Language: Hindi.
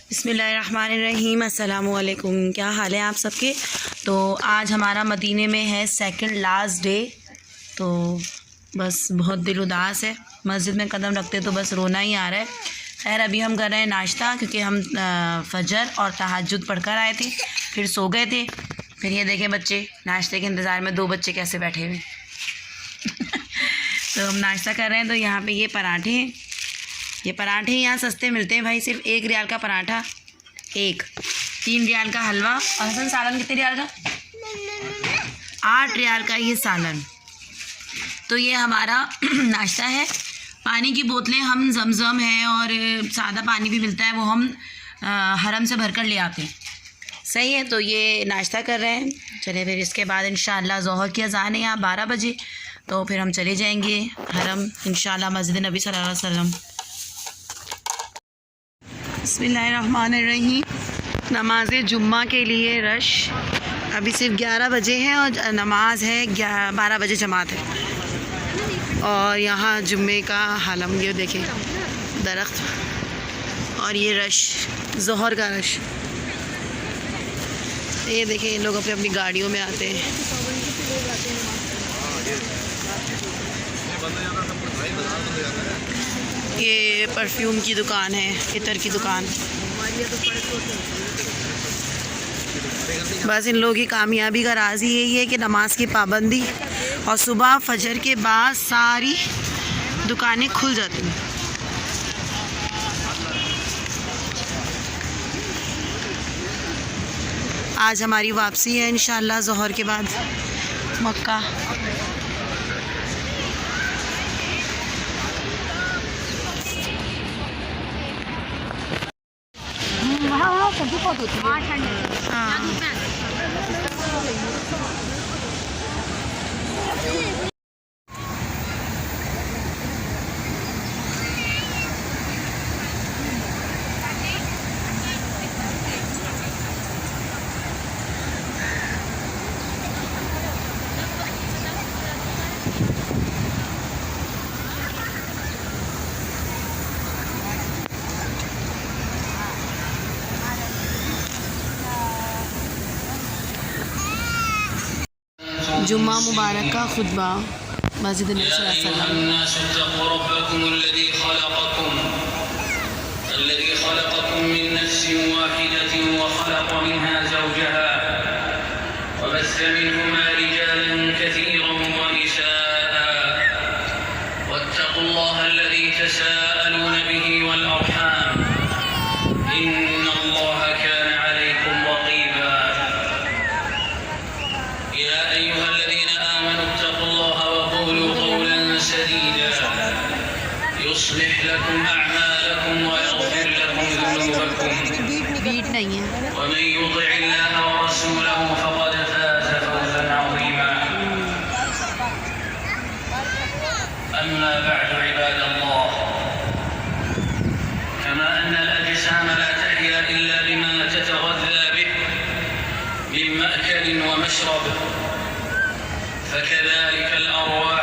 बिस्मिल्लाहिर्रहमानिर्रहीम, अस्सलाम वालेकुम। क्या हाल है आप सबके। तो आज हमारा मदीने में है सेकंड लास्ट डे। तो बस बहुत दिल उदास है, मस्जिद में कदम रखते तो बस रोना ही आ रहा है। खैर अभी हम कर रहे हैं नाश्ता, क्योंकि हम फजर और तहज्जुद पढ़कर आए थे, फिर सो गए थे। फिर ये देखें बच्चे नाश्ते के इंतज़ार में, 2 बच्चे कैसे बैठे हुए तो हम नाश्ता कर रहे हैं। तो यहाँ पे ये पराठे हैं। ये पराठे यहाँ सस्ते मिलते हैं भाई, सिर्फ 1 रियाल का पराठा, 3 रियाल का हलवा। और हसन सालन कितने रियाल का? 8 रियाल का ये सालन। तो ये हमारा नाश्ता है। पानी की बोतलें हम जमज़म है और सादा पानी भी मिलता है, वो हम हरम से भरकर ले आते हैं। सही है। तो ये नाश्ता कर रहे हैं। चले फिर इसके बाद इंशाअल्लाह ज़ोहर की अज़ान है यहाँ 12 बजे, तो फिर हम चले जाएंगे हरम इंशाअल्लाह, मस्जिद नबी सल्लल्लाहु अलैहि वसल्लम। बिस्मिल्लाहिर्रहमानिर्रहीम। नमाज जुम्मा के लिए रश अभी सिर्फ 11 बजे है और नमाज है 12 बजे जमात है। और यहाँ जुम्मे का हालम ये देखें, दरख्त और ये रश, ज़ोहर का रश। ये देखें लोग अपनी अपनी गाड़ियों में आते हैं। ये परफ्यूम की दुकान है, इतर की दुकान। बस इन लोगों की कामयाबी का राज ही यही है कि नमाज की पाबंदी, और सुबह फजर के बाद सारी दुकानें खुल जाती हैं। आज हमारी वापसी है इंशाअल्लाह ज़ोहर के बाद मक्का। जुम्मा मुबारक का खुतबा मस्जिद नबी सल्लल्लाहु अलैहि युस्लिह लकुम अअमालकुम व यग़फिर लकुम ज़ुनूबकुम बीट नहीं है। व मन युति'िल्लाह व रसूलहु फ़क़द फ़ाज़ फ़ौज़न अज़ीमा। अम्मा बअद इबादल्लाह, कमा अन्न अल-अजसाम ला तहया इल्ला बिमा ततग़ज़्ज़ा बिहि मिन मअकल व मशरब, फकज़ालिका अल-अरवाह